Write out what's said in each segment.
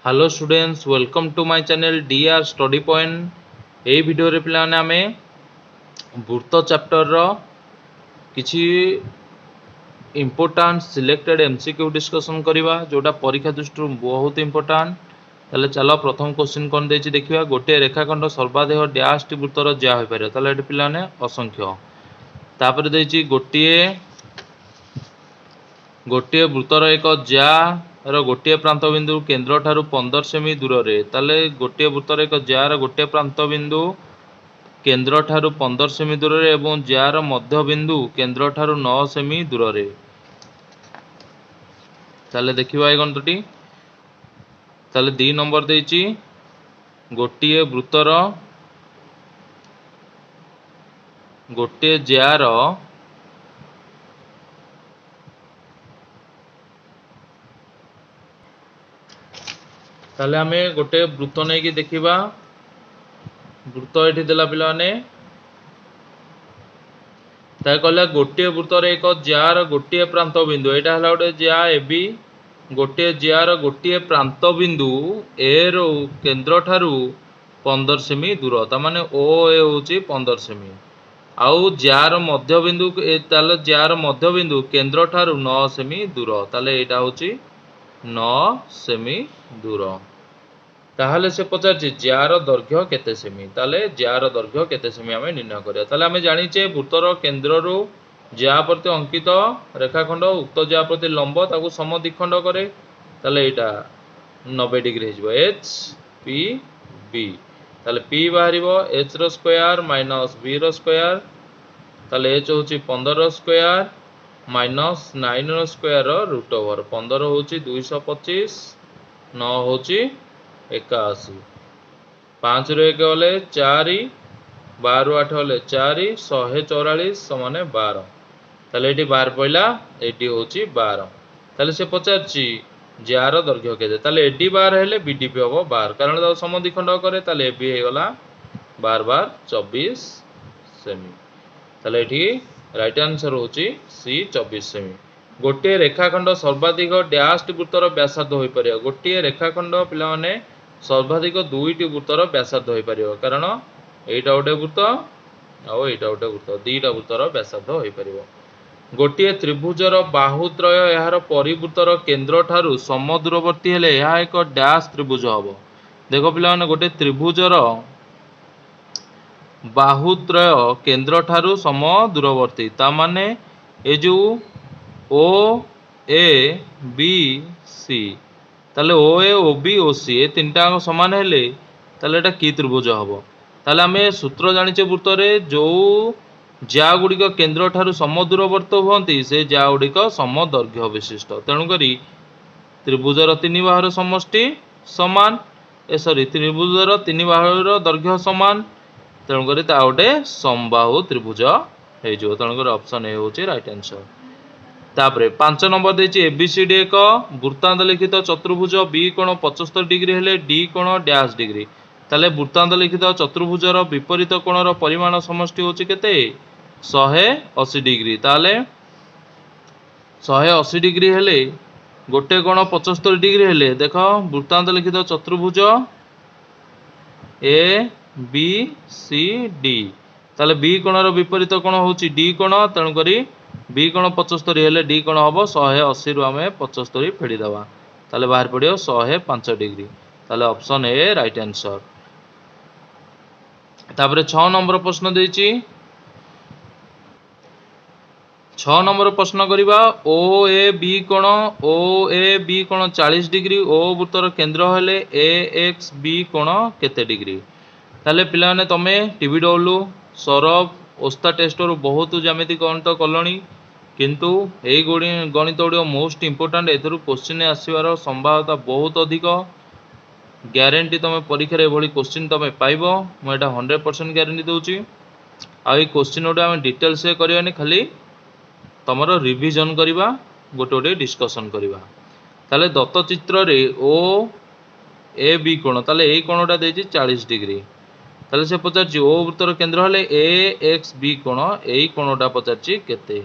Hello students, welcome to my channel DR study point. यही video रे पिलाने आमे वृत्त चैप्टर रो किछि इंपोर्टेंट सिलेक्टेड एमसीक्यू डिस्कशन करबा जोटा परीक्षा दृष्टि बहुत इंपोर्टेंट। ताले चलो प्रथम क्वेश्चन कोन देछि देखिबा। गोटे रेखाखंड सर्वाधिक डैश टी वृत्तर ज्या होई पारे। ताले एठी पिलाने असंख्य तापर देछि गोटे वृत्तर एक ज्या गोटे प्रांत बिंदु केन्द्र ठारू 15 सेमी दूर रे। ताले गोटे वृत्तर एक ज्यार गोटे प्रांत बिंदु केन्द्र ठारू 15 सेमी दूर रे एवं ज्यार मध्य बिंदु केन्द्र ठारू 9 सेमी दूर रे। ताले देखिबा ए गणितटी। ताले 2 नंबर देछि गोटे वृत्तर गोटे ज्यार ताले आमे गोटे वृत्त नहीं कि देखिबा। वृत्त एठी देला पिलाने ता कहला गोटे वृत्तर एक ज्यार गोटे प्रांत बिंदु एटा हला गोटे ज्या एबी गोटे ज्यार गोटे प्रांत बिंदु ए रो केन्द्र ठारू 15 सेमी दूर ता माने ओ ए होची 15 सेमी आउ ज्यार मध्य बिंदु ताले ज्यार मध्य बिंदु केन्द्र ठारू 9 सेमी दूर ताले एटा होची 9 सेमी दूर। ताहले से पचार ज्यार दैर्घ्य केते सेमी। ताले ज्यार दैर्घ्य केते सेमी आमे निर्णय करिया। ताले आमे जानिचे वृत्तर केन्द्र रो ज्या प्रति अंकित रेखाखंड उक्त ज्या प्रति लंब ताकू समद्विखंड करे। ताले एटा 90 डिग्री हिजबो एच पी बी। ताले पी बाहरिबो एच रो स्क्वायर माइनस बी रो स्क्वायर। ताले एच होची 15 रो स्क्वायर माइनस 9 रो स्क्वायर रूट ओवर 15 होची 225 9 होची 81 5 रो 1 होले 4 12 8 होले 4 144 समाने 12। ताले एटी 12 पइला एटी होची 12। ताले से पचारची ज्यार दैर्घ्य केते। ताले एडी 12 हेले बीडीपी हबो 12 कारण दा समद्विखंड करे। ताले एबी हे गला 12 12 24 सेमी। ताले एठी राइट आंसर होची सी 24 सेमी। गोटे रेखाखंड सर्वाधिक डैश टी वृत्तर व्यासार्ध होई परियो। गोटे रेखाखंड पिला माने सर्वाधिक दुईटी वृत्तर व्यासार्ध होई परियो कारण एटा गोटे वृत्त आउ एटा गोटे वृत्त दीटा वृत्तर व्यासार्ध होई परियो। गोटे त्रिभुजर बाहुत्रय यार परिवृत्तर केन्द्र ठारू समदूरवर्ती हेले यह एक डैश त्रिभुज हबो। देखो पिला माने गोटे त्रिभुजर बाहुत्रय केन्द्र ठारू समदूरवर्ती ता माने ए जो ओ ए बी सी ताले ओ ए ओ बी ओ सी ए तीनटा समान हेले ताले एटा की त्रिभुज हबो। ताले आमे सूत्र जानिचे वृत्त रे जो ज्या गुड़िक केन्द्र ठारू समदूरवर्त हुअंती से ज्या गुड़िक समदैर्घ्य विशिष्ट। तेणु करी त्रिभुजर तीन बाहुर समष्टि समान सॉरी त्रिभुजर तीन बाहुर दैर्घ्य समान तेणु करी ता गोटे समबाहु त्रिभुज हे जो। तेणु करी ऑप्शन ए होची राइट आंसर। तापरे 5 नंबर देछि एबीसीडी एक वृत्तांत लिखित चतुर्भुज बी कोण 75 डिग्री हेले डी कोण डैश डिग्री। ताले वृत्तांत लिखित चतुर्भुजर विपरीत कोणर परिमाण समष्टि होची केते 180 डिग्री। ताले 180 डिग्री हेले गोटे कोण 75 डिग्री हेले देखो वृत्तांत लिखित चतुर्भुज ए बी सी डी ताले बी कोणर विपरीत कोण होची डी कोण तेणु करी बी कोण 75 हेले डी कोण हबो 180 रु आमे 75 फेडी दबा ताले बाहर पड़ियो 105 डिग्री। ताले ऑप्शन ए राइट आंसर। तापरे 6 नंबर प्रश्न देछि 6 नंबर प्रश्न करिबा ओ ए बी कोण 40 डिग्री ओ वृत्तर केन्द्र हेले ए एक्स बी कोण केते डिग्री। ताले पिला ने तमे टीवी डब्ल्यू सौरभ ओस्ता टेस्ट रो बहुत ज्यामिति गणित कलणी किंतु यही गणित गुड़िक मोस्ट इंपोर्टेंट एथरू क्वेश्चन आसबार संभावना बहुत अधिक ग्यारंटी तुम परीक्षा एभली क्वेश्चन तुम पाइब मुझे 100% ग्यारंटी दूची। आई क्वेश्चन गुड़ा आम डिटेल्स करवानी खाली तुम रिविजन करवा गोटे गोटे डिस्कसन करवा। ताले दत्त चित्र रे ओ ए बी कोण ताले ए कोणटा देछि 40 डिग्री। ताले से पचार ओ वृत्तर केन्द्र हेले ए एक्स बी कोण एई कोणटा पचार केते।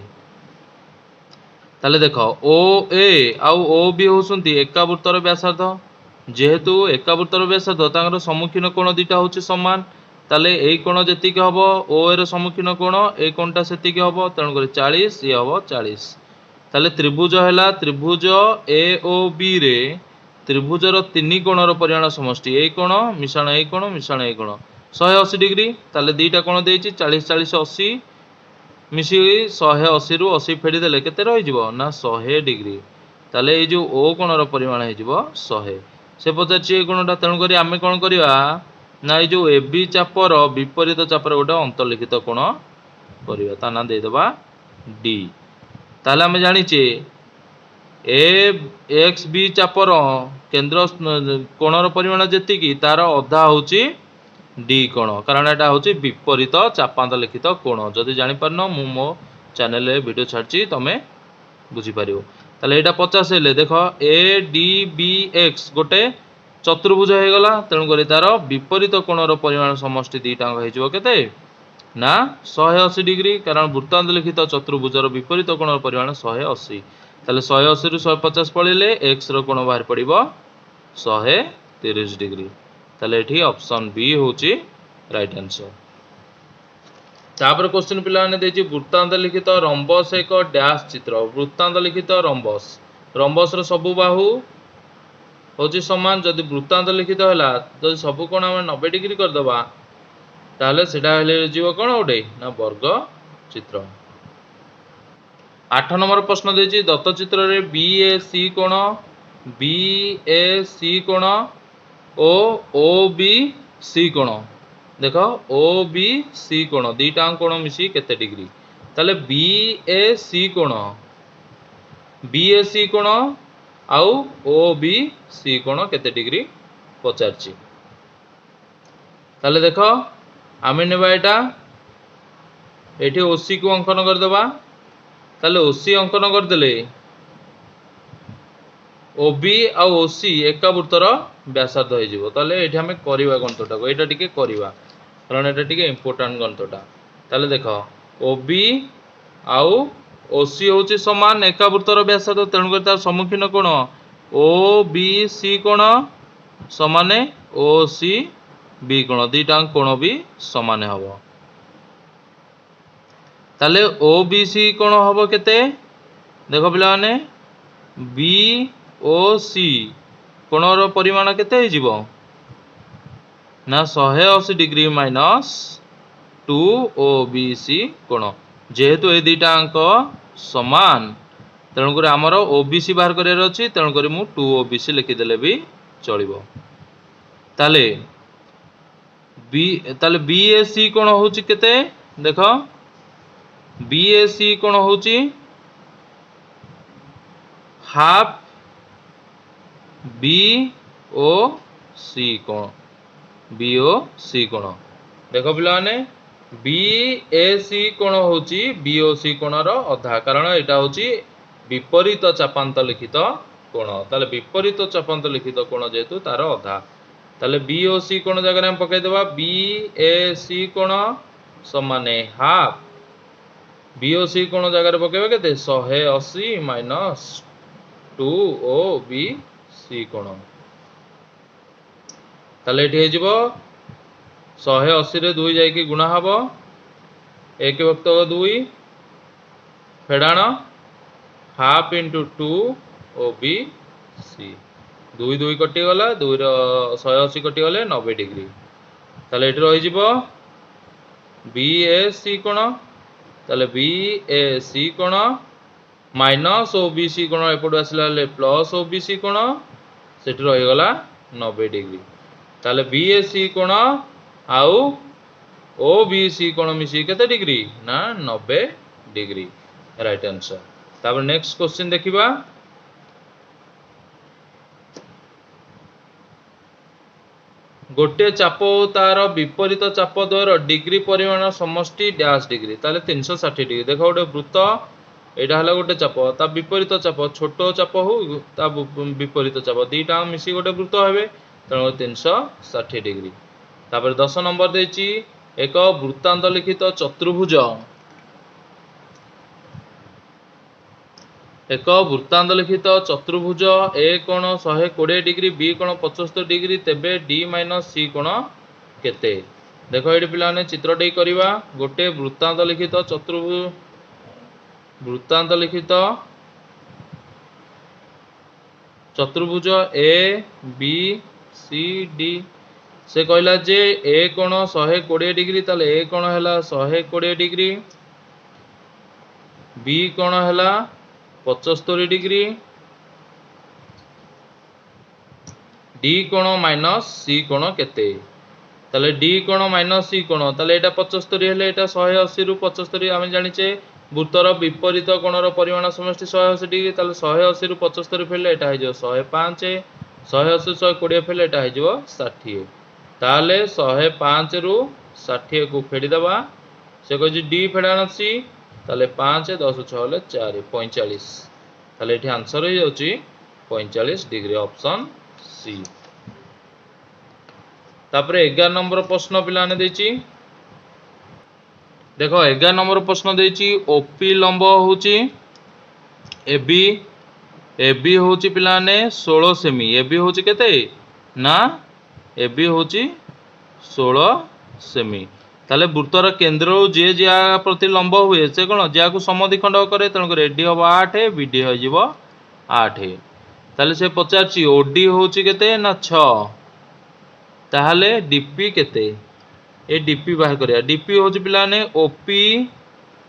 ताले देख ओ ए आउ ओ बी होसंती एका वृत्तर व्यासार्ध जेहेतु एका वृत्तर व्यासार्ध तांकर सम्मुखीन कोण दुईटा होची समान ताले एई कोण जेतिक हबो ओ एर सम्मुखीन कोण ए कोणटा सेतिक हबो तेणु करी 40 ये हबो 40 ताले त्रिभुज हैला त्रिभुज ए ओ बी रे त्रिभुजर तीन कोणर परिमाण समष्टि ए कोण मिश्रण ए कोण मिश्रण ए कोण 180 डिग्री ताले दुईटा कोण देइछि 40 40 80 मिसी 180 रु 80 फेडी देले केते रहि जिवो ना 100 डिग्री ताले ए जो ओ कोणर परिमाण हे जिवो 100 से पचार कोणटा तेणु करी आमे कोण करिवा ना ये जो एबी चापर विपरीत चापर गोटे अंतर्लिखित कोण करिवा ता ना दे देबा डी ताले आमे जानिचे ए एक्स बी चापर केंद्र कोणर परिमाण जेतिकी तार अधा होची डी कोण कारण एटा होची विपरीत चापांतलिखित कोण जदि जानि परनो मु मो चैनल रे वीडियो छाडची तमे बुझी पारियो ताले एटा 50 हेले देखो ए डी बी एक्स गोटे चतुर्भुज हो गला तेणु करी तार विपरीत कोणर परिमाण समष्टि दुईटांग हो केते ना 180 डिग्री कारण वृत्तांत लिखित चतुर्भुजर विपरीत कोणर परिमाण 180 ताले 180 रु 150 पळिले एक्स रो कोण बाहर पड़िबो 130 डिग्री ताले एठी ऑप्शन बी होची राइट आंसर। तापर क्वेश्चन पिला ने देछि वृत्तांत लिखित रंबस एक डैश चित्र वृत्तांत लिखित रंबस रंबस रो सब बाहु होची समान जदि वृत्तांत लिखित हैला जदि सब कोण हम 90 डिग्री कर दबा ताले सेटा हेले जीव कोण ओडे ना वर्ग चित्र। 8 नंबर प्रश्न देछि दत्त चित्र रे बी ए सी कोण ओ ओ बी सी कोण देखो ओ बी सी कोण दुईटा कोण मिसी केते डिग्री ताले बी ए सी कोण आउ ओ बी सी कोण केते डिग्री पचारची ताले देखो आमे नेबा एटा एठी ओसी को अंकन कर देबा ताले ओसी अंकन कर देले ओबी आ ओसी एका वृत्तर व्यासार्ध हो जिवो ताले एठी हमें करिवा गणितटा को एटा टिके करिवा कारण एटा टिके इंपोर्टेंट गणितटा ताले देखो ओबी आउ ओसी होची समान एका वृत्तर व्यासार्ध तेणु कर तार सम्मुखीन कोण ओ बी सी कोण समाने ओ सी बी कोण दुईटा कोण भी समाने हबो ताले ओ बी सी कोण हबो केते देखो पिला माने बी ओ सी कोणर परिमाण केते हे जिवो ना 180 degree minus 2 O B C कोण जेहेतु ए दुईटा अंक समान तेणुक आमर ओबीसी बाहर करार अच्छी तेणुक मु 2 ओबीसी लिखिदेले भी चलिबो ताले बी ए सी कोण होची केते देखो बी ए सी कोण होची हाफ बी ओ सी कोण बी ओ सी कोण देखो पिला माने बी ए सी कोण होची बी ओ सी कोणर अधा कारण एटा होची विपरीत चापांत लिखित कोण ताले विपरीत चापांत लिखित कोण जेहेतु तार अधा ताले बी ओ सी कोण जगह हम पकई देबा बी ए सी कोण समाने हाफ बी ओ सी कोण जगह पकेबा केते 180 माइनस 2 ओ बी सी कोण ताले एठी हे जिवो 180 रे 2 जाई कि गुणा हबो 1 भक्त 2 फेडाण हाफ इंटू 2 ओ बी सी 2 2 कटि गला 2 रो 180 कटि गले 90 डिग्री ताले एठी रहि जिवो बी ए सी कोण ताले बी ए सी कोण माइनस ओ बी सी कोण एपटू आसला ले प्लस ओ बी सी कोण सेठी रहि गला 90 डिग्री ताले बी ए सी कोण आउ ओ बी सी कोण मिसी केते डिग्री ना 90 डिग्री राइट आंसर। तापर नेक्स्ट क्वेश्चन देखिबा गोटे चाप तार विपरीत चाप द्वयर डिग्री परिमाण समष्टि डैश डिग्री ताले 360 डिग्री देखो गोटे वृत्त एटा हला गोटे चाप ता विपरीत चाप छोट चाप हो ता विपरीत चाप दुईटा मिसी गोटे वृत्त हेबे तेणु 360 डिग्री। तापर 10 नंबर देछि एक वृत्तांत लिखित चतुर्भुज ଏକ ବୃତ୍ତାନ୍ତ ଲିଖିତ ଚତୁର୍ଭୁଜ ଏ କୋଣ 120 डिग्री बी कोण 75 डिग्री तेबे डी माइनस सी कोण केते। देख ये पिलाने चित्रटी करवा गोटे वृत्तांत लिखित चतुर्भुज ए बी सी डी से कहला जे ए कोण 120 डिग्री ताले ए कोण हैला 120 डिग्री बी कोण हैला 75 डिग्री डी कोण माइनस सी कोण केते। ताले डी कोण माइनस सी कोण ताले एटा 75 हेले एटा 180 रु 75 आमे जानिचे वृत्तर विपरीत कोणर परिमाण समष्टि 180 डिग्री ताले 180 रु 75 फेले एटा हे जो 105 180 120 फेले एटा हे जो 60 ताले 105 रु 60 को फेडी दबा से कह डी फेडान सी ताले 5 10 6 हेले 4 45 ताले एठी आंसर हो जाउची 45 डिग्री ऑप्शन सी। तापरे 11 नंबर प्रश्न पिलाने देची देखो 11 नंबर प्रश्न देची ओपी लंब होची एबी एबी होची पिलाने 16 सेमी एबी होची केते ना एबी होची 16 सेमी ताले वृत्तर केंद्र जे जा प्रति लंब हुए से कोन जा को समद्विखंड करे तण करे एडी हो 8 बीडी हो जिवो 8 ताले से पचारची ओडी होची केते ना 6 ताहले डीपी केते ए डीपी बाहर करिया डीपी होची पिलाने ओपी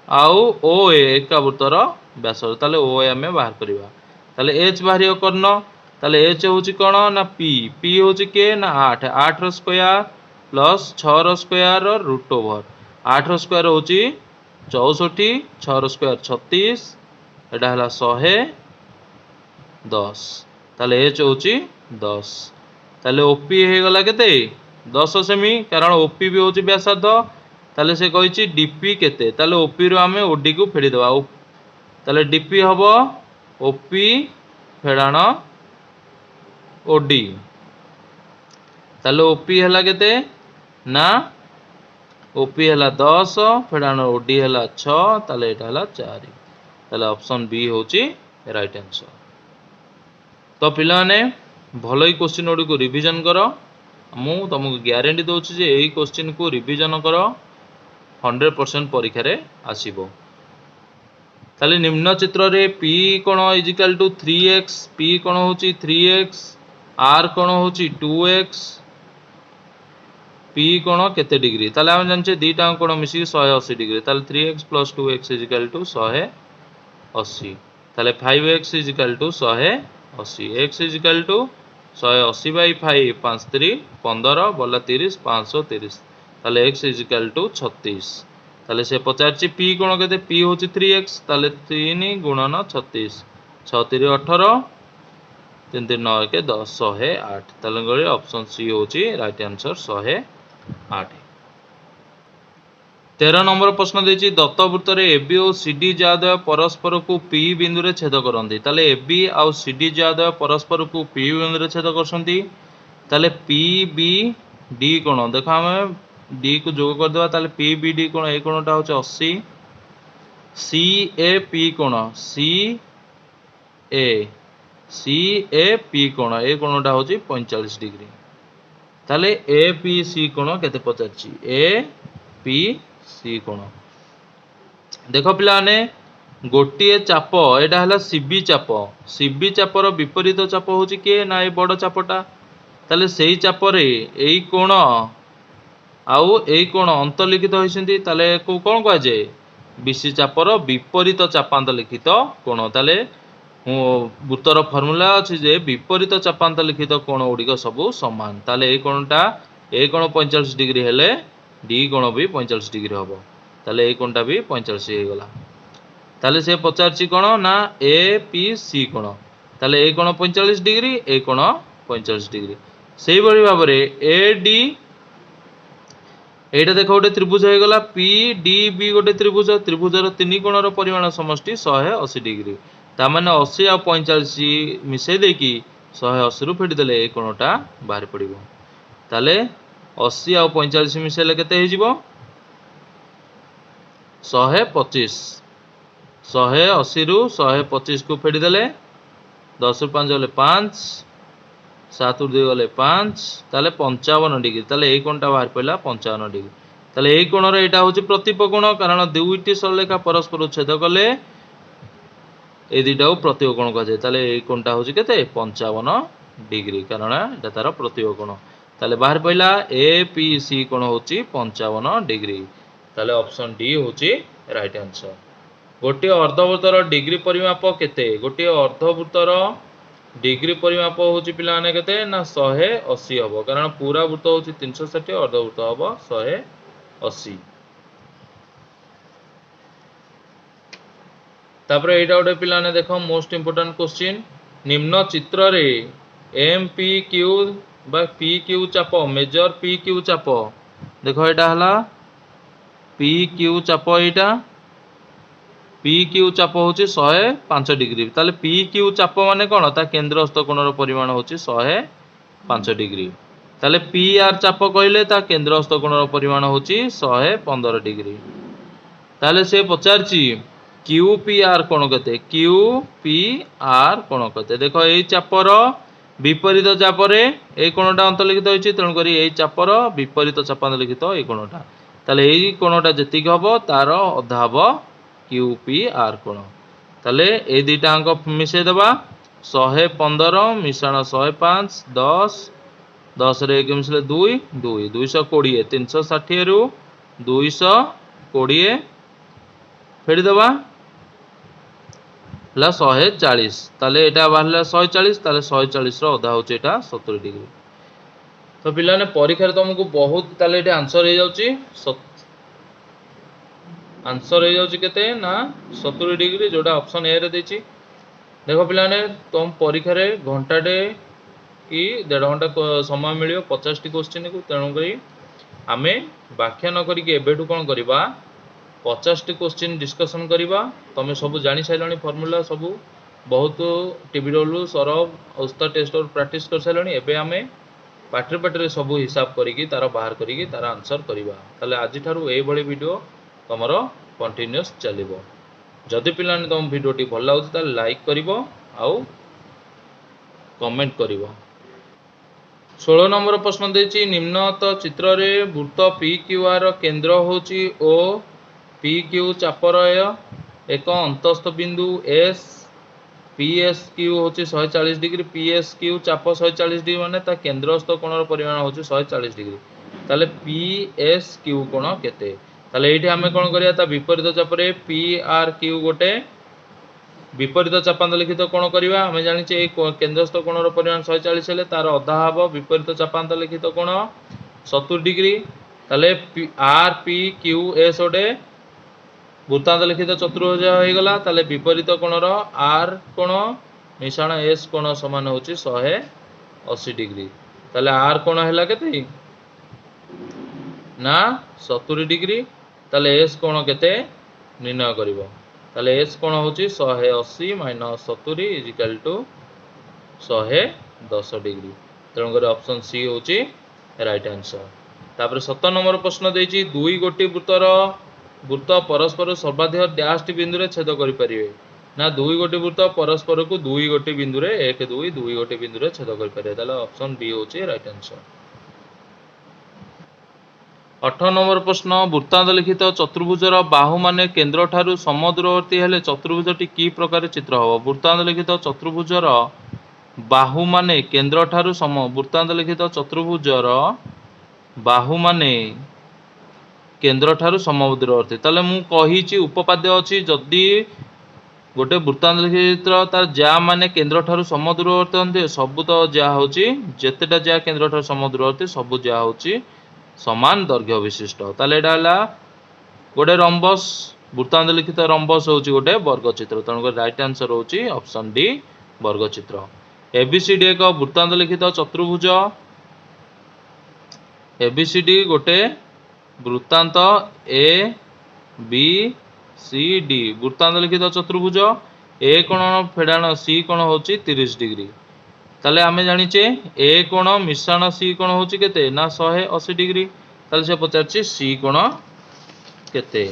आउ ओ एका वृत्तर व्यास ताले ओ एम बाहर करिवा ताले एच बाहरियो कर्ण ताले एच होची कोन ना पी पी होची के ना 8 8 रो स्क्वायर प्लस 6 रो स्क्वायर रूट ओवर 8 रो स्क्वायर होची 64 6 रो स्क्वायर 36 एटा हला 110 ताले एच होची 10 ताले ओपी हे गला केते 10 सेमी कारण ओपी भी होची व्यासार्ध ताले से कहिची डीपी केते ताले ओपी रो हमें ओडी को फेडी दबा ताले डीपी हबो ओपी फेडाण ओडी ताले ओपी हला केते ना ओपी हला 10 फेडाण ओडी हला 6 ताले एटा हला 4 ताले ऑप्शन बी होची राइट आंसर। तो पिलाने भल ही क्वेश्चन गुड़ी को रिविजन कर मु तुमको ग्यारंटी दूसरी जे यही क्वेश्चन को रिविजन कर 100% परीक्षा रे आसीबो। ताले निम्न चित्र रे p कोण इजिकल टू 3x p कोण होची 3x r कोण होची 2x p कोण केते डिग्री ताले हम जानचे दीटा कोण मिसी 180 डिग्री ताले 3x + 2x इजिकल टू 180 ताले 5x is equal to 180 x is equal to 180 by 5 5 3 15 बोला 30 530 ताले x इजिकल टू 36 ताले से पचारची p कोण केते p होची 3x ताले 3 गुणन 36 6 3 18 3 3 9 के 10 108 ताले गळे ऑप्शन सी होची राइट आंसर 108। 13 नंबर प्रश्न देची दत्त वृत्त रे AB और CD जाद्वय परस्पर को P बिंदु रे छेद करंती ताले AB और CD जाद्वय परस्पर को P बिंदु रे छेद करसंती ताले PB D कोण देखो हम D को जोग कर देबा ताले PBD कोण ए कोणटा होचे 80 CAP कोण CAP कोण ए कोणटा होची 45 डिग्री ताले APC कोण केते पचारची APC कोण देखो पिलाने गोटे चाप एटा हला सीबी चापर विपरीत चाप होची के ना ए बड़ चापटा ताले सेही चाप रे एई कोण आउ एई कोण अंतर्लिखित होइसंती ताले को कोन कह जाय बीसी चापर विपरीत चापांत लिखित कोण ताले वृत्तर फॉर्मूला अछि जे विपरीत चापांत लिखित कोण उडिक सब समान ताले ए कोणटा ए कोण 45 डिग्री हेले डी कोण भी 45 डिग्री होबो ताले ए कोणटा भी 45 हे गला ताले से पचारची कोण ना ए पी सी कोण ताले ए कोण 45 डिग्री ए कोण 45 डिग्री सेही बड़ी भाव रे ए डी एटा देखो गोटे त्रिभुज हे गला पी डी बी गोटे त्रिभुज त्रिभुजर तीन कोणर परिमाण समष्टि 180 डिग्री ता माने 80 आ 45 मिसे देकी 180 रु फेडी देले ए कोणटा बाहर पड़िबो ताले 80 आ 45 मिसेले केते हे जिवो 125 180 रु 125 को फेड़देले 10 रु 5 गले 5 7 रु 2 गले 5 ताले 55 डिग्री ताले एई कोणटा बाहर पड़ला 55 डिग्री ताले एई कोणर एटा होची प्रतिप कोण कारण दुईटी सरलरेखा परस्पर छेद कले ए दुईटा प्रतिप कोण कह जाए ताले एई कोणटा होची केते 55 डिग्री कारण एटा तार प्रतिप कोण ताले बाहर पड़ला ए पी सी कोण होची 55 डिग्री ताले ऑप्शन डी होची राइट आंसर। गोटे अर्धवृत्तर डिग्री परिमाप केते गोटे अर्धवृत्तर डिग्री परिमाप होची पिला माने केते ना 180 हबो कारण पूरा वृत्त होची 360 अर्धवृत्त हबो 180। तापर एटा गोटे पिला ने देखो मोस्ट इंपोर्टेंट क्वेश्चन निम्न चित्र रे एम पी क्यू बा पी क्यू चाप मेजर पी क्यू चाप देखो एटा हला पी क्यू चाप एटा पी क्यू चाप होची 105 डिग्री ताले पी क्यू चाप माने कोन ता केंद्रस्थ कोणर परिमाण होची 105 डिग्री ताले पी आर चाप कहले ता केंद्रस्थ कोणर परिमाण होची 115 डिग्री ताले से पचारची क्यू पी आर कोण कते क्यू पी आर कोण कते देखो एई चापर विपरीत चापरे एई कोणटा अंतर्लिखित होईची तण करी एई चापर विपरीत चाप अंतर्लिखित एई कोणटा ताले एई कोणटा जतिक हबो तार अधा हबो क्यू पी आर कोण ताले ए दुईटा अंक मिसई देबा 115 मिश्रण 105 10 10 रे 1 मिसले 2 2 220 360 रु 220 फेड़ी देबा ला 140 ताले एटा बाहरला 140 ताले 140 रो अधा होचे एटा 70 डिग्री तो पिला ने परीक्षा रे तुमको बहुत ताले एटा आंसर हे जाउची आंसर हो जाउची केते ना 70 डिग्री जोटा ऑप्शन ए रे देची देखो पिला ने तुम परीक्षा रे घंटाटे कि 1.5 घंटा समय मिलियो 50 टी क्वेश्चन को तेणु करी आमे व्याख्या न करी के एबेठु कोन करबा 50 टी क्वेश्चन डिस्कशन करबा तमे सब जानि साइलणी फार्मूला सब बहुत टीबीडब्ल्यू सरब औस्ता टेस्ट और प्रैक्टिस कर साइलणी एबे आमे पाठरे पाठरे सब हिसाब करी तार बाहर करी तार आंसर करबा ताले आज थारु ए भली वीडियो तुमर कंटिन्यूअस चलिबो जदि पिलाने तुम वीडियोटी भल लागुଛି ताले लाइक करिवो आउ कमेंट करिवो। 16 नंबर प्रश्न देछि निम्नत चित्र रे वृत्त पी क्यू आर केंद्र होछि ओ पी क्यू चापरय एक अंतस्थ बिंदु एस पी एस क्यू होछि 140 डिग्री पी एस क्यू चाप 140 डिग्री माने ता केंद्रस्थ कोणर परिमाण होछि 140 डिग्री ताले पी एस क्यू कोण केते ताले एठी हमें कोन करिया ता विपरीत चापरे पी आर क्यू गोटे विपरीत चापांत लिखित कोण करिवा हमें जानि छे ए केंद्रस्थ कोणर परिमाण 140 हेले तार अधा हबो विपरीत चापांत लिखित कोण 70 डिग्री ताले आर पी क्यू एस ओडे वृत्तांत लिखित चतुर्भुज हो गला ताले विपरीत कोणर आर कोण मिश्रण एस कोण समान होची 180 डिग्री ताले आर कोण हैला केते ना 70 डिग्री ताले एस कोण केते निर्णय करिवो ताले एस कोण होची 180 minus 70 is equal to 110 degree तेणु कर ऑप्शन सी होची राइट आंसर। तापर 17 नंबर प्रश्न देछि दुई गोटी वृत्त परस्पर सर्वाधिक डैश टी बिंदु रे छेद करि परिवे ना दुई गोटी वृत्त परस्पर को दुई गोटी बिंदु रे 1 2 दुई गोटी बिंदु रे छेद करि परिवे ताले ऑप्शन बी होची राइट आंसर। 18 नंबर प्रश्न वृत्तांत लिखित चतुर्भुजर बाहु माने केंद्र ठारू समदूरवर्ती हेले चतुर्भुजटी की प्रकार चित्र हबो वृत्तांत लिखित चतुर्भुजर बाहु माने केंद्र ठारू सम वृत्तांत लिखित चतुर्भुजर बाहु माने केंद्र ठारू समदूरवर्ती ताले मु कहिची उपपाद्य अछि जदी गोटे वृत्तांत लिखित तार जा माने केंद्र ठारू समदूरवर्ती हन्ते सब तो जा होची जेतेटा जा केंद्र ठारू समदूरवर्ती सब जा होची समान दैर्घ्य विशिष्ट ताले एटा हला गोटे रंबस वृत्तांत लिखित रंबस होची गोटे वर्गचित्र तेणु राइट आंसर होची ऑप्शन डी वर्गचित्र। एबीसीडी एक वृत्तांत लिखित चतुर्भुज एबीसीडी गोटे वृत्तांत ए बी सी डी वृत्तांत लिखित चतुर्भुज ए कोण फेडाण सी कोण होची 30 डिग्री ताले आमे जानिचे ए कोण मिश्रण सी कोण होची केते ना 180 डिग्री ताले से पचारची सी कोण केते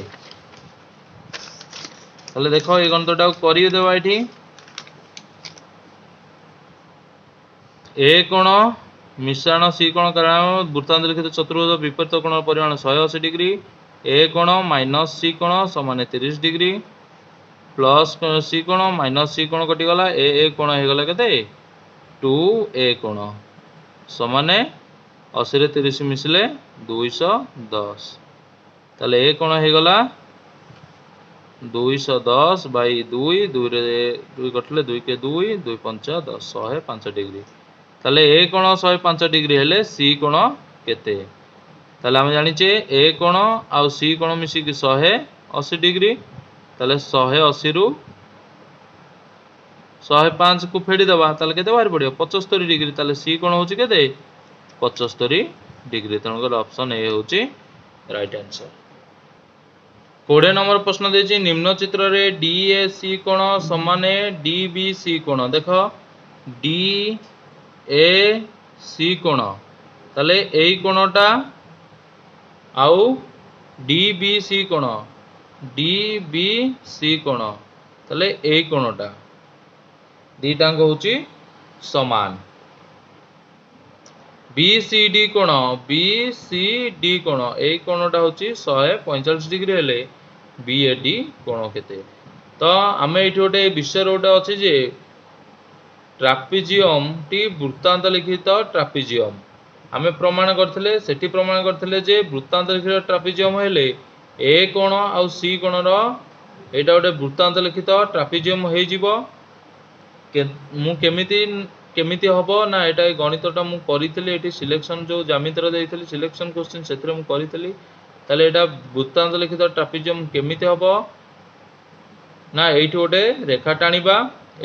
তাহলে দেখো এই গণিতটা করিয়ে দেবা এটি। ए कोण मिश्रण सी कोण कारण वृत्तांत लिखित चतुर्भुज विपरीत कोण परिमाण 180 डिग्री ए कोण माइनस सी कोण समान 30 डिग्री प्लस सी कोण माइनस सी कोण कटिगला ए कोण हो गला केते 2 ए कोण समान 80 रे 30 मिसले 210 ताले ए कोण हो गला 210 बाई 2 2 रे 2 कटले 2 के 2 2 5 10 105 डिग्री ताले ए कोण 105 डिग्री हेले सी कोण केते ताले हम जानिचे ए कोण आउ सी कोण मिसी कि 180 डिग्री ताले 180 रु 105 को फेडी देबा ताले केते बाहर पड़ियो 75 डिग्री ताले सी कोण होची केते 75 डिग्री तण कर ऑप्शन ए होची राइट आंसर। 20 नंबर प्रश्न देछि निम्न चित्र रे डी ए सी कोण समान डी बी सी कोण देखो डी ए सी कोण ताले एई कोणटा आउ डी बी सी कोण डी बी सी कोण ताले एई कोणटा दीटांग होची समान। बी सी डी कोण बी सी डी कोण एई कोणटा होची 145 डिग्री हेले बी ए डी कोण केते तो आमे एठी गोटे विषय गोटे अछि जे ट्रापिजियम टी वृत्तांत लिखित ट्रापिजियम आमे प्रमाण करथिले सेठी प्रमाण करथिले जे वृत्तांत लिखित ट्रापिजियम हेले ए कोण आउ सी कोण रो एटा गोटे वृत्तांत लिखित ट्रापिजियम हे जिवो मु केमिति हबो ना एटा गणितटा मु करिथिले एठी सिलेक्शन जो ज्यामिति देइथिले सिलेक्शन क्वेश्चन सेथरे मु करिथिले ताले एटा वृत्तांत लिखित ट्रापिजियम केमिति हबो ना एठी गोटे रेखा टाणीबा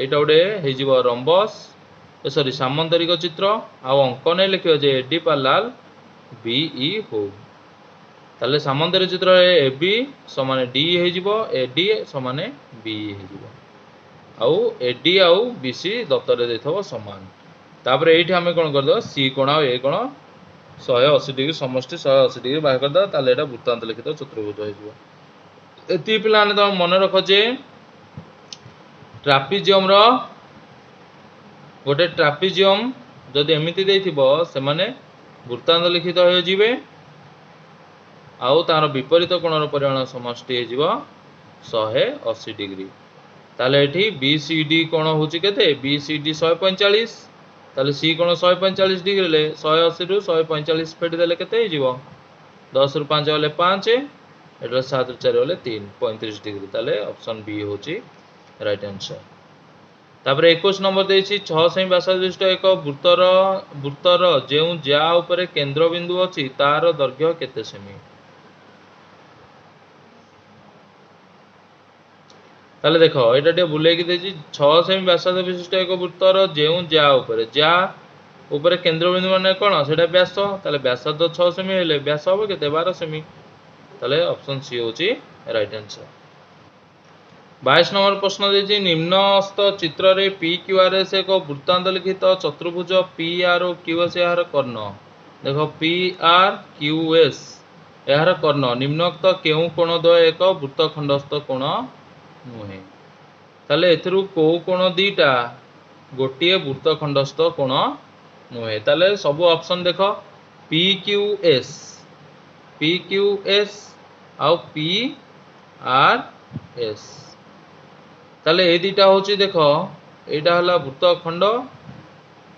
एटा गोटे हे जिवो रंबस सॉरी सामंतरिक चित्र आ अंकन लिखियो जे एडी पालाल बीई हो ताले सामंतरिक चित्र ए बी समान डी हे जिवो एडी समान बी हे जिवो आउ एडी आउ बीसी दत्तर देथबो समान तापर एठी हमें कोन कर दो सी कोण आ ए कोण 180 डिग्री समष्टि 180 डिग्री बाहर कर दो ताले एटा वृत्तांत लिखित चतुर्भुज हे जिवो एती पिलाने तो मन रखो जे ट्रापिजियम रो गोटे ट्रापिजियम जदि एमिति देथिबो से माने वृत्तांत लिखित हो जिवे आउ तार विपरीत कोणर परिमाण समष्टि हे जिवो 180 डिग्री ताले एठी बी सी डी कोण होची केते बी सी डी 145 ताले सी कोण 145 डिग्री ले 180 रु 145 फेडी देले केते हे जिवो 10 रु 5 होले 5 एटा 7 रु 4 होले 3 35 डिग्री ताले ऑप्शन बी होची राइट आंसर। तापर 21 नंबर देछि 6 सेमी व्यासार्ध विशिष्ट एक वृत्तर जेउ ज्या उपरे केंद्र बिंदु अछि तार दैर्घ्य केते सेमी ताले देखो एटा टे बुले कि देछि 6 सेमी व्यासार्ध विशिष्ट एक वृत्तर जेउ ज्या उपरे केंद्र बिंदु माने कोन सेटा व्यास ताले व्यासार्ध 6 सेमी हेले व्यास हो केते 12 सेमी ताले ऑप्शन सी होची राइट आंसर। 22 नंबर प्रश्न देछि निम्नस्थ चित्र रे पी क्यू आर एस एक वृत्तांत लिखित चतुर्भुज P R O Q S यार कर्ण देखो पी आर क्यू एस यार कर्ण निम्नोक्त केउ कोण द एक वृत्तखंडस्थ कोण नुहे ताले एथरु को कोण दीटा गोटिए वृत्तखंडस्थ कोण नुहे ताले सब ऑप्शन देखो पी क्यू एस आउ पी आर एस ताले ए दीटा होची देखो एटा हला वृत्तखंड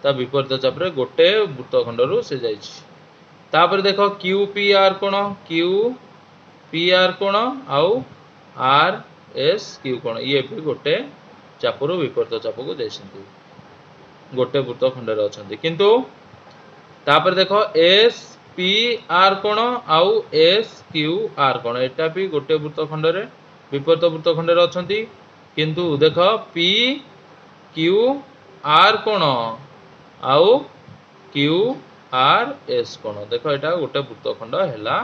ता विपरीत चापरे गोटे वृत्तखंड रु से जाइछि तापर देखो क्यू पी आर कोण आउ आर एस क्यू कोण ये भी गोटे चापरु विपरीत चाप को जाइछन्ती गोटे वृत्तखंड रे अछन्ती किंतु तापर देखो एस पी आर कोण आउ एस क्यू आर कोण एटा भी गोटे वृत्तखंड रे विपरीत वृत्तखंड रे अछन्ती किंतु देख पी क्यू आर कोण आउ क्यू आर एस कोण देख एटा गोटे वृत्तखंड हैला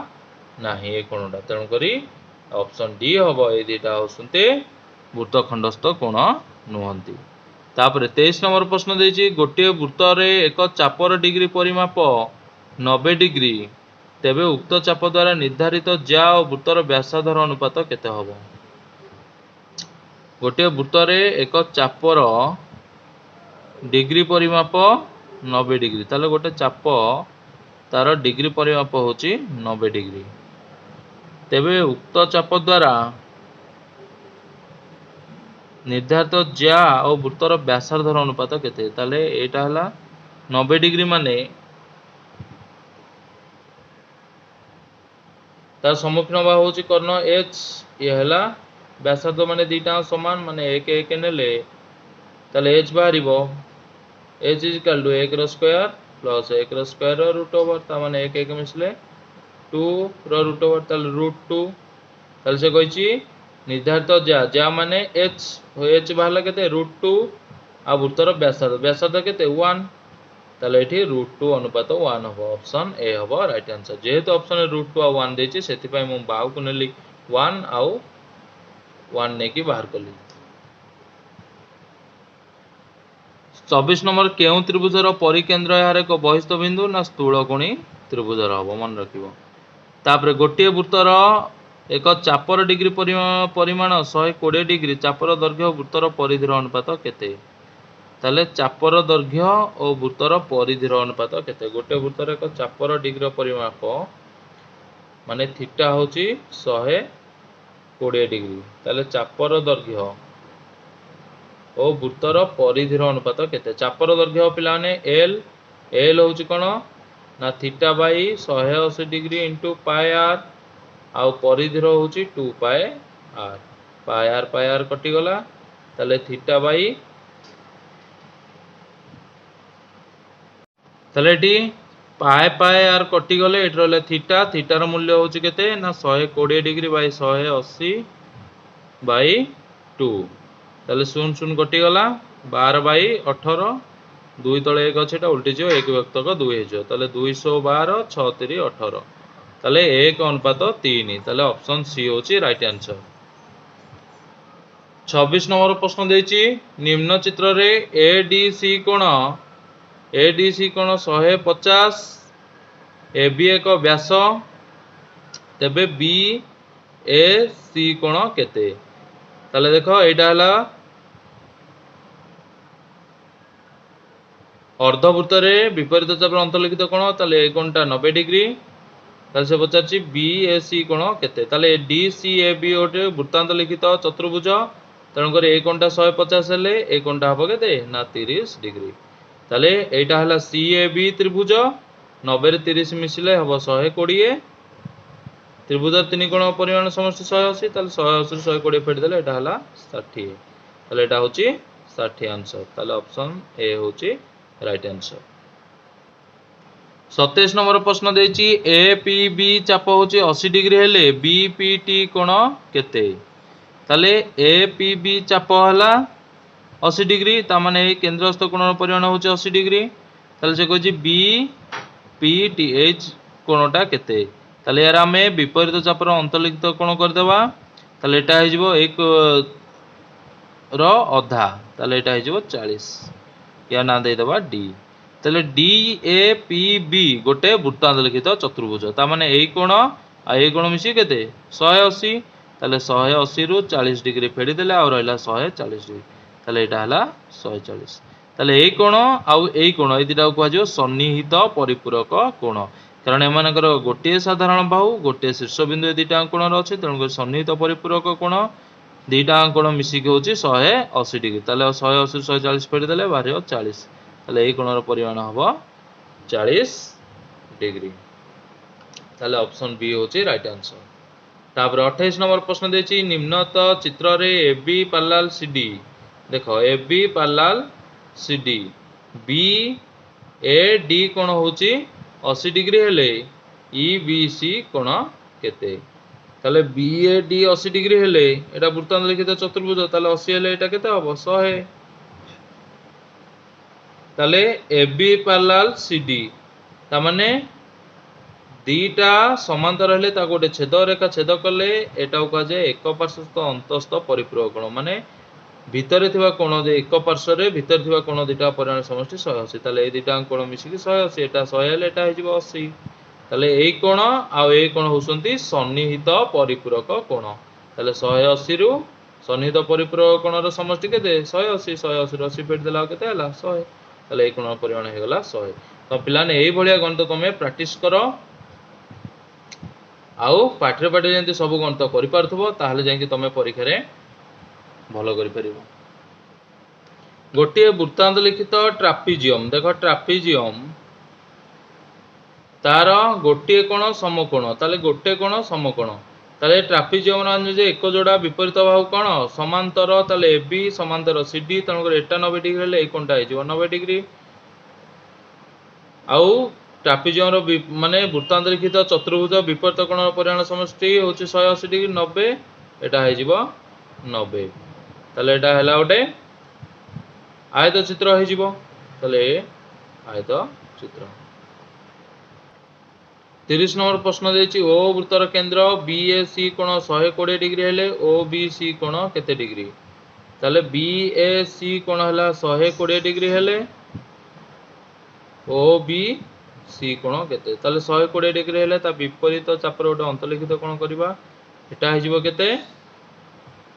नाही ए कोणटा तेणु करी ऑप्शन डी हबो ए दिटा होसंते वृत्तखंडस्थ कोण नुहंती। तापर 23 नंबर प्रश्न देछि गोटे वृत्त रे एक चापर डिग्री परिमाप 90 डिग्री तेबे उक्त चाप द्वारा निर्धारित ज्या और वृत्तर व्यासार्धर अनुपात केते हबो गोटे वृत्तर एक चापर डिग्री परिमाप 90 डिग्री ताले गोटे चाप तार डिग्री परिमाप होची 90 डिग्री तेबे उक्त चाप द्वारा निर्धारित ज्या और वृत्तर व्यासार्धर अनुपात केते ताले एटा हला 90 डिग्री माने तार सम्मुखीन बा होची कर्ण एच ये हला व्यासार्ध माने दीटा समान माने 1 1 नेले ताले H बाहरिबो H is equal to 1 row square plus 1 row square rho root over ता माने 1 1 मिसले 2 रो रूट ओवर ताले रूट 2 ताले से कहिची निर्धारित ज्या माने एच एच बाहरला केते रूट 2 आ वृत्तर व्यासार्ध केते 1 ताले एठी रूट 2 अनुपात 1 हबो ऑप्शन ए हबो राइट आंसर जेहेतु ऑप्शन रूट 2 आ 1 देछि सेति पय मु बाहु को नेली 1 आउ 1 ने की बाहर कली 24 नंबर केउ त्रिभुजर परिकेंद्र यार एक बहिस्थ बिंदु ना स्थूलकोणी त्रिभुजर हबो मन रखिबो तापरे गोटे वृत्तर एक चापर डिग्री परिमाण 120 डिग्री चापर दैर्घ्य वृत्तर परिधिर अनुपात केते ताले चापर दैर्घ्य और वृत्तर परिधिर अनुपात केते गोटे वृत्तर एक चापर डिग्री परिमाप माने थीटा होची 120 डिग्री ताले चापर दैर्घ्य और वृत्तर परिधिर अनुपात केते चापर दैर्घ्य पिला माने एल एल होची कोन ना theta by 180 degree into pi R आउ परिधिर होची 2 पाई आर कटि गला ताले थीटा बाई ताले एटी पाई आर कटि गले एट रहले थीटा थीटार मूल्य होची केते ना 120 डिग्री बाई 180 बाई 2 ताले 0 0 कटि गला 12 बाई 18 2 तले 1 अछि एटा उल्टी जो 1 व्यक्तक 2 हे जो ताले 212 6 3 18 ताले 1 अनुपात 3 ताले ऑप्शन सी होची राइट आंसर 26 नंबर प्रश्न देछि निम्न चित्र रे एडीसी कोण 150 एबी एक व्यास तेबे बी ए सी कोण केते ताले देखो एटा हला अर्धवृत्त रे विपरीत चाप अंतर्लिखित कोण ताले ए कोणटा 90 डिग्री ताले से पचारछि बी ए सी कोण केते ताले डी सी ए बी ओटे वृत्तांत लिखित चतुर्भुज तेणु कर ए कोणटा 150 हेले ए कोणटा हबो केते ना 30 डिग्री ताले एटा हला सी ए बी त्रिभुज 90 रे 30 मिसिले हबो 120 त्रिभुज तीन कोण परिमाण समष्टि 180 ताले 180 रे 120 फेड देले एटा हला 60 ताले एटा होची 60 आंसर ताले ऑप्शन ए होची राइट आंसर 27 नंबर प्रश्न देछि ए पी बी चाप होची 80 डिग्री हेले बी पी टी कोण केते ताले ए पी बी चाप हला 80 डिग्री ता माने ए केंद्रस्थ कोणर परिमाण होची 80 डिग्री ताले से कहछि बी पी टी एच कोणटा केते ताले यार हमें विपरीत चापर अंतर्लिखित कोण कर देबा ताले एटा हे जिवो 1 रो अधा ताले एटा हे जिवो 40 या ना दे देबा डी ताले डी ए पी बी गोटे वृत्तांत लिखित चतुर्भुज ता माने ए कोण आ ए कोण मिसी केते 180 ताले 180 रु 40 डिग्री फेडी देले आ रहला 140 डिग्री ताले एटा हला 140 ताले ए कोण आउ ए कोण ए दिटा को जो सन्निहित परिपूरक कोण कारण एमानकर गोटे साधारण बाहु गोटे शीर्षबिंदु ए दिटा कोण रो अछि तेणु सन्निहित परिपूरक कोण दिटा कोण मिसी के होची 180 डिग्री ताले 180 140 फेडी देले बाहर 40 ताले ए कोणर परिमाण हबो 40 डिग्री ताले ऑप्शन बी होची राइट आंसर तापर 28 नंबर प्रश्न देछि निम्नत चित्र रे एबी पैरेलल सीडी देखो AB parallel CD B A D कोण होची 80 डिग्री हेले ई बी सी कोण केते ताले बी ए डी 80 डिग्री हेले एटा वृत्तांत लिखित चतुर्भुज ताले 80 हेले एटा केते हबो 100 ताले एबी पैरेलल सीडी ता माने दीटा समांतर हेले ता गोटे छेद रेखा छेद कले एटा कहा जाय एक पार्श्वस्थ अंतस्थ परिपूरक कोण माने भितरे थिबा कोण जे एक पार्श्व रे भितर थिबा कोण दीटा परिमाण समष्टि 180 ताले ए दीटा कोण मिसी कि 180 एटा 100 हेले एटा हे जिवो 80 ताले ए कोण आ ए कोण होसंती सन्निहित परिपूरक कोण ताले 180 रु सन्निहित परिपूरक कोणर समष्टि केते 180 180 रु 80 फेट देला केते हला 100 ताले ए कोणर परिमाण हे गला 100 तो पिलाने एई भलिया गणित तमे प्रैक्टिस करो आउ पाठरे पाठरे जेंति सब गणित करि पारथबो ताहले जाय कि तमे परीक्षा रे भलो करि परिबो गोटे वृत्तांत लिखित ट्रापिजियम देखो ट्रापिजियम तार गोटे कोण समकोण ताले गोटे कोण समकोण ताले ट्रापिजियम रे जे एक जोड़ा विपरीत बाहु कोण समांतर ताले एबी समांतर सीडी तण कर एटा 90 डिग्री ले ए कोणटा हे जिवो 90 डिग्री आउ ट्रापिजियम रो माने वृत्तांत लिखित चतुर्भुज विपरीत कोणर परिमाण समष्टि होची 180 डिग्री 90 एटा हे जिवो 90 ताले एटा हला ओटे आयत चित्र हो जिवो ताले आयत चित्र 30 नंबर प्रश्न देछि ओ वृत्तर केंद्र बीएसी कोण 120 डिग्री हेले ओबीसी कोण केते डिग्री ताले बीएसी कोण हला 120 डिग्री हेले ओबीसी कोण केते ताले 120 डिग्री हेले ता विपरीत चापर गोटे अंतलिखित कोण करबा एटा हे जिवो केते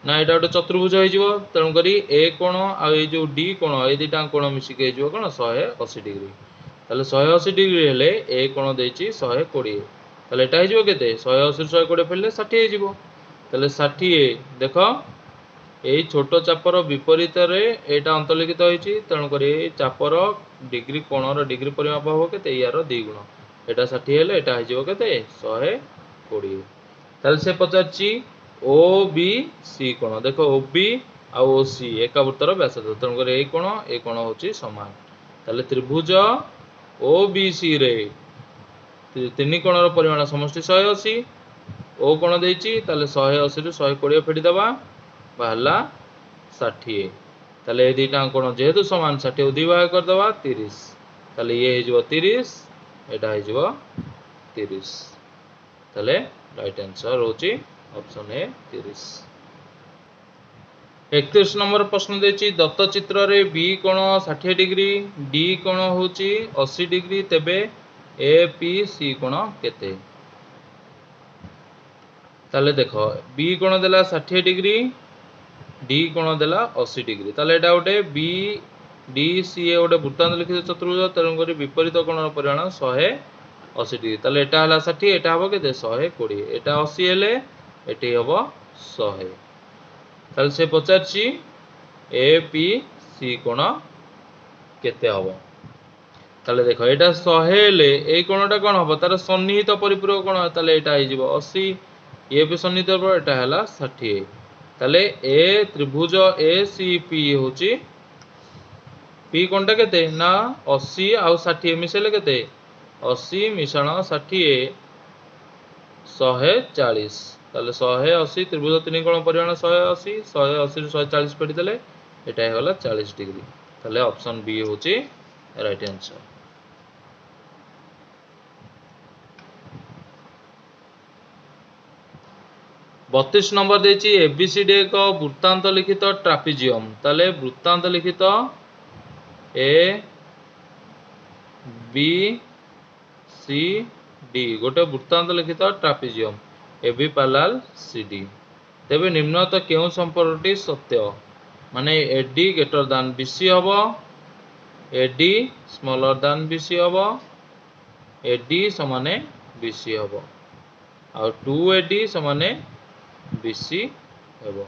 ना एटा गोटे चतुर्भुज हो जिवो तेणु करी ए कोण आ ए जो डी कोण ए दिटा कोण मिसी के जिवो कोण 180 डिग्री ताले 180 डिग्री हेले ए कोण देछि 120 ताले एटा हे जिवो केते 180 120 फेले 60 हे जिवो ताले 60 देखो ए छोटो चापर विपरीत रे एटा अंतलिखित होइछि तेणु करी चापर डिग्री कोणर डिग्री परिमाप हो केते यार 2 गुण एटा 60 हेले एटा हे जिवो केते 120 ताले से पचाछि ओ बी सी कोण देखो ओ बी आ ओ सी एका वृत्तर व्यासार्ध तेणु करी ए कोण होछि समान ताले त्रिभुज ओ बी सी रे तीन कोणर परिमाण समष्टि 180 ओ कोण देछि ताले 180 रु 120 फेडी दबा बाहला 60 ताले ए दिटा कोण जेहेतु समान 60 उ भाग कर दबा 30 ताले ये हे जिवो 30 एटा हे जिवो 30 ताले राइट आंसर होछि ऑप्शन ए 30 31 नंबर प्रश्न देछि दत्त चित्र रे बी कोण 60 डिग्री डी कोण होछि 80 डिग्री तेबे ए पी सी कोण केते ताले देखो बी कोण देला 60 डिग्री डी कोण देला 80 डिग्री ताले एटा गोटे बी डी सी ए गोटे वृत्तांत लिखित चतुर्भुज तेणु करी विपरीत कोणर परिमाण 180 डिग्री ताले एटा हला 60 एटा हबो केते 120 एटा 80 हेले एटी हबो 100 ताले से पचारछि ए पी सी कोण केते हबो ताले देखो एटा 100 हेले ए कोणटा कोन हबो तार सन्निहित परिपूरक कोण ताले एटा हे जिवो 80 ए भी सन्निहित पर एटा हला 60 ताले ए त्रिभुज ए सी पी होछि पी कोणटा केते ना 80 आ 60 मिसेले केते 80 मिश्रण 60 140 ताले 180 त्रिभुज तीन कोण परिमाण 180 180 रु 140 फेडी देले एटा हे गला 40 डिग्री ताले ऑप्शन बी होछि राइट आंसर 32 नंबर देछि एबीसीडी एक वृत्तांत लिखित ट्रापिजियम ताले वृत्तांत लिखित ए बी सी डी गोटे वृत्तांत लिखित ट्रापिजियम A B parallel C D तेबे निम्नत केउ संपर्कटी सत्य माने एडी ग्रेटर दान बीसी हबो एडी स्मॉलर दान बीसी हबो एडी समाने बीसी हबो आ 2AD समाने बीसी हेबो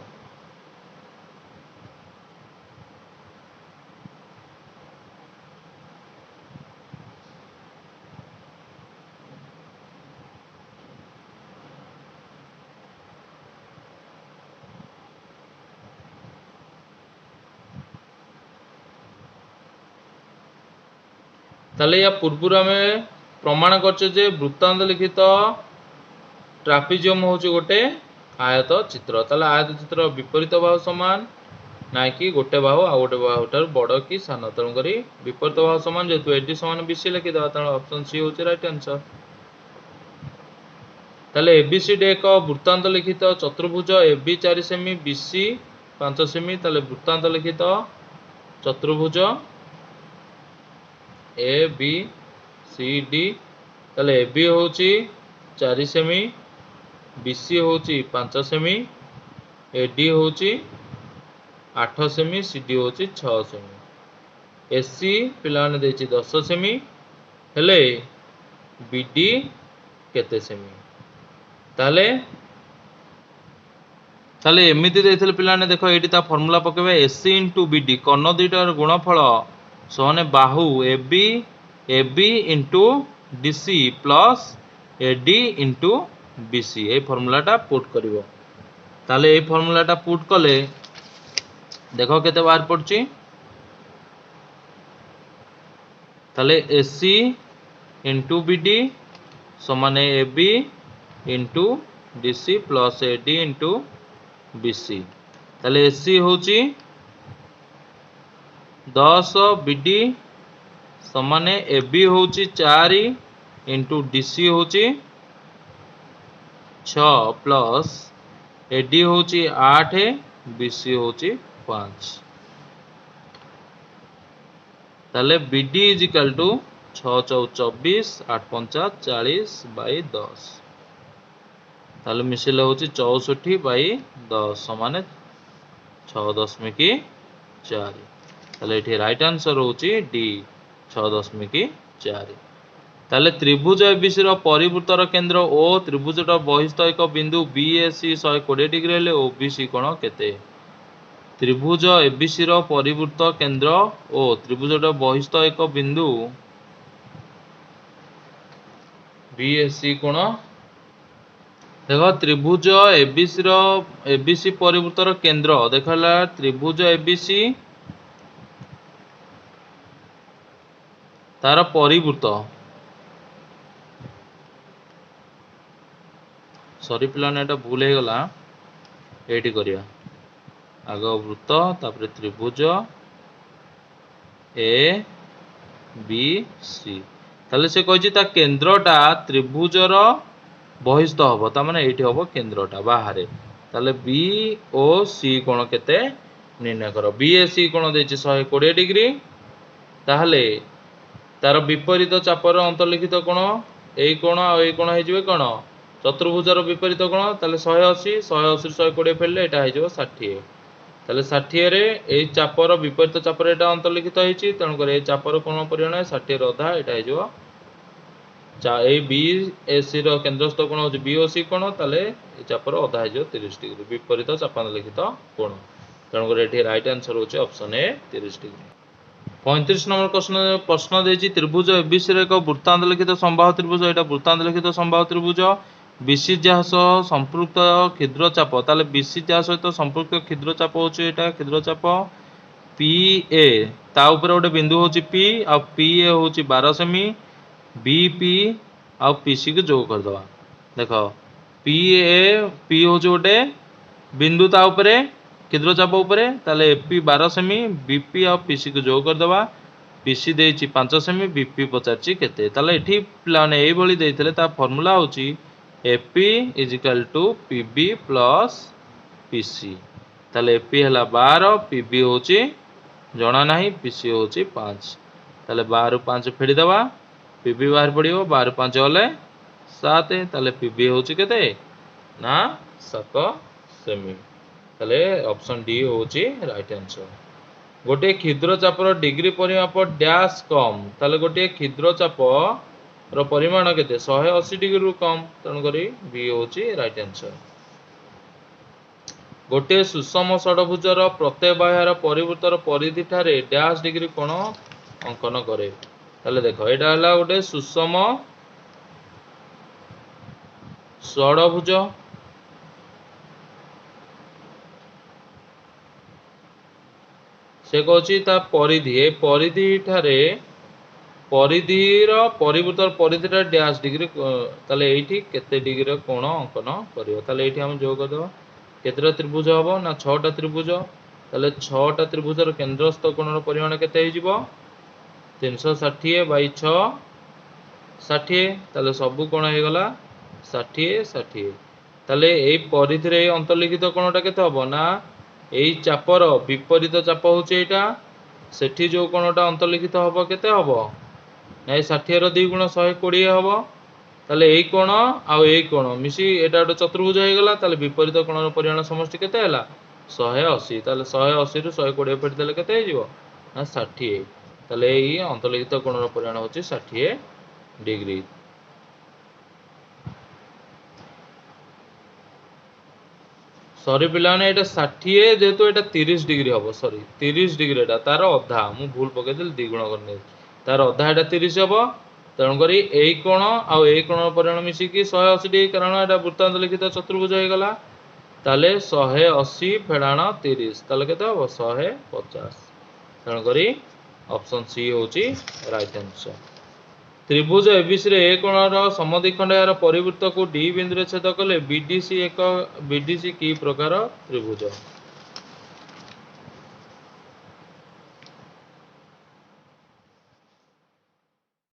ताले या पूर्व आम प्रमाण करछे जे वृत्तांत लिखित ट्रापिजियम होचे गोटे आयत चित्र ताले आयत चित्र विपरीत बाहु समान ना कि गोटे बाहु आ गोटे बाहु ठार बड़ कि सान तेणु करी विपरीत बाहु समान जेतु एडी समान बीसी लिखि दवा तेणु ऑप्शन सी होचे राइट आंसर ताले एबीसीडी एक वृत्तांत लिखित चतुर्भुज एबी 4 सेमी बीसी 5 सेमी ताले वृत्तांत लिखित चतुर्भुज ए बी सी डी ताले ए बी होची 4 सेमी बीसी होची 5 सेमी एडी होची 8 सेमी सीडी होची 6 सेमी एससी पिलाने देछि 10 सेमी हेले बीडी केते सेमी ताले ताले एमिति देथिले पिलाने देखो एटी ता फार्मूला पकेबे एससी * बीडी कर्ण दुईटार गुणफल समान बाहु AB AB * DC plus AD * BC ए फार्मूलाटा पुट करिवो ताले ए फार्मूलाटा पुट कले देखो केते बाहर पड़ची ताले एससी * बीडी समान AB * DC plus AD BC ताले एससी होची 10 बीडी समान एबी होची 4 * डीसी होची 6 प्लस एडी होची 8 बीसी होची 5 ताले बीडी = 6 * 24 8 * 40 / 10 ताले मिसिले होची 64 / 10 समान 6.4 ताले एठी राइट आंसर होची डी 6.4 ताले त्रिभुज एबीसी रो परिवृत्तर केंद्र ओ त्रिभुजर बहिस्थ एक बिंदु बीएसी 120 डिग्री हेले ओबीसी कोण केते त्रिभुज एबीसी रो परिवृत्त केंद्र ओ त्रिभुजर बहिस्थ एक बिंदु बीएसी कोण देखो त्रिभुज एबीसी परिवृत्तर केंद्र देखला त्रिभुज एबीसी तार परिवृत्त सॉरी पिलाने एटा भूल हो गला एटी करिया आग वृत्त तापर त्रिभुज ए बी सी ताले से कहिछि ता केंद्रटा त्रिभुजर बहिस्थ हबो ता माने एठी हबो केंद्रटा बाहरे ताले बी ओ सी कोण केते निर्णय करो बीएसी कोण देछि 120 डिग्री ताहले तार विपरीत चापर अंतर्लिखित कोण एई कोण आ एई कोण हे जिवे कोण चतुर्भुजर विपरीत कोण ताले 180 180 120 फेलले एटा हे जिवो 60 ताले 60 रे एई चापर विपरीत चापर एटा अंतर्लिखित हेछि तण करे एई चापर कोण परिमाण 60 रो आधा एटा हे जिवो ए बी एसी रो केंद्रस्थ कोण हो बीओसी कोण ताले ए चापर आधा हे जिवो 30 डिग्री विपरीत चापांतलिखित कोण तण करे एठी राइट आंसर होछि ऑप्शन ए 30 डिग्री 35 नंबर प्रश्न देछि त्रिभुज एबीसी रे एक वृत्तांत लिखित समबाहु त्रिभुज एटा वृत्तांत लिखित समबाहु त्रिभुज बीसी ज्या सह संपृक्त क्षुद्र चाप ताले बीसी ज्या सहित संपृक्त क्षुद्र चाप होछि एटा क्षुद्र चाप पी ए ता ऊपर गोटे बिंदु होछि पी आ पी ए होछि 12 सेमी बीपी आ पीसी को जोग कर दवा देखो पी ए पी होछि गोटे बिंदु ता ऊपर क्षुद्र चाप ऊपर ताले एपी 12 सेमी बीपी आ पीसी को जोग कर दवा पीसी देछि 5 सेमी बीपी पचारछि केते ताले एठी प्लान एई भली देइथिले ता फार्मूला होछि एपी = पीबी प्लस पीसी ताले एपी हला 12 पीबी होछि जणा नाही पीसी होछि 5 ताले 12 5 फेडी दवा पीबी बाहर पड़ियो 12 5 होले 7 ताले पीबी होछि केते ना 7 सेमी ताले ऑप्शन डी होछि राइट आंसर गोटे क्षुद्र चापर डिग्री परिमाप डैश कम ताले गोटे क्षुद्र चाप रो परिमाण केते 180 डिग्री रु कम तण करी बी होछि राइट आंसर गोटे सुषम षडभुजर प्रत्यय बाह्यर परिवृत्तर परिधि ठारे डैश डिग्री कोण अंकन करे ताले देखो एटा हला गोटे सुषम षडभुज से कहछि ता परिधि ए परिधि ठारे परिधिर परिवृत्तर परिधिटा डैश डिग्री ताले एठी केते डिग्री कोण अंकन करियो ताले एठी हम जोग करदो केतेटा त्रिभुज हबो ना 6टा त्रिभुज ताले 6टा त्रिभुजर केंद्रस्थ कोणर परिमाण केते हे जिवो 360 / 6 60 ताले सब कोण हे गला 60 60 ताले एई परिधि रे अंतर्लिखित कोणटा केते हबो ना एई चापर विपरीत चाप होचे एटा सेठी जो कोणटा अंतर्लिखित हबो केते हबो ना 60 रो 2 गुण 120 हबो ताले ए कोण आउ ए कोण मिसी एटा गोटे चतुर्भुज हो गला ताले विपरीत कोणर परिमाण समष्टि केते हैला 180 ताले 180 रु 120 फेट देले केते हो जिवो ना 60 ताले एई अंतर्लिखित कोणर परिमाण होची 60 डिग्री। सॉरी पिलाने एटा 60 जेहेतु एटा 30 डिग्री हबो सॉरी 30 डिग्री एटा तार अधा मु भूल पके देल द्विगुण करने तार अधा एटा 30 हबो तेणु करी ए कोण आउ ए कोण परिमाण मिसी की 180 डिग्री कारण एटा वृत्तांत लिखित चतुर्भुज हो गला ताले 180 फेडाण 30 ताले केते हबो 150 तेणु करी ऑप्शन सी होची राइट आंसर। त्रिभुज एबीसी रे ए कोणर समद्विखंड यार परिवृत्त को डी बिंदु रे छेद कले बीडीसी की प्रकार त्रिभुज।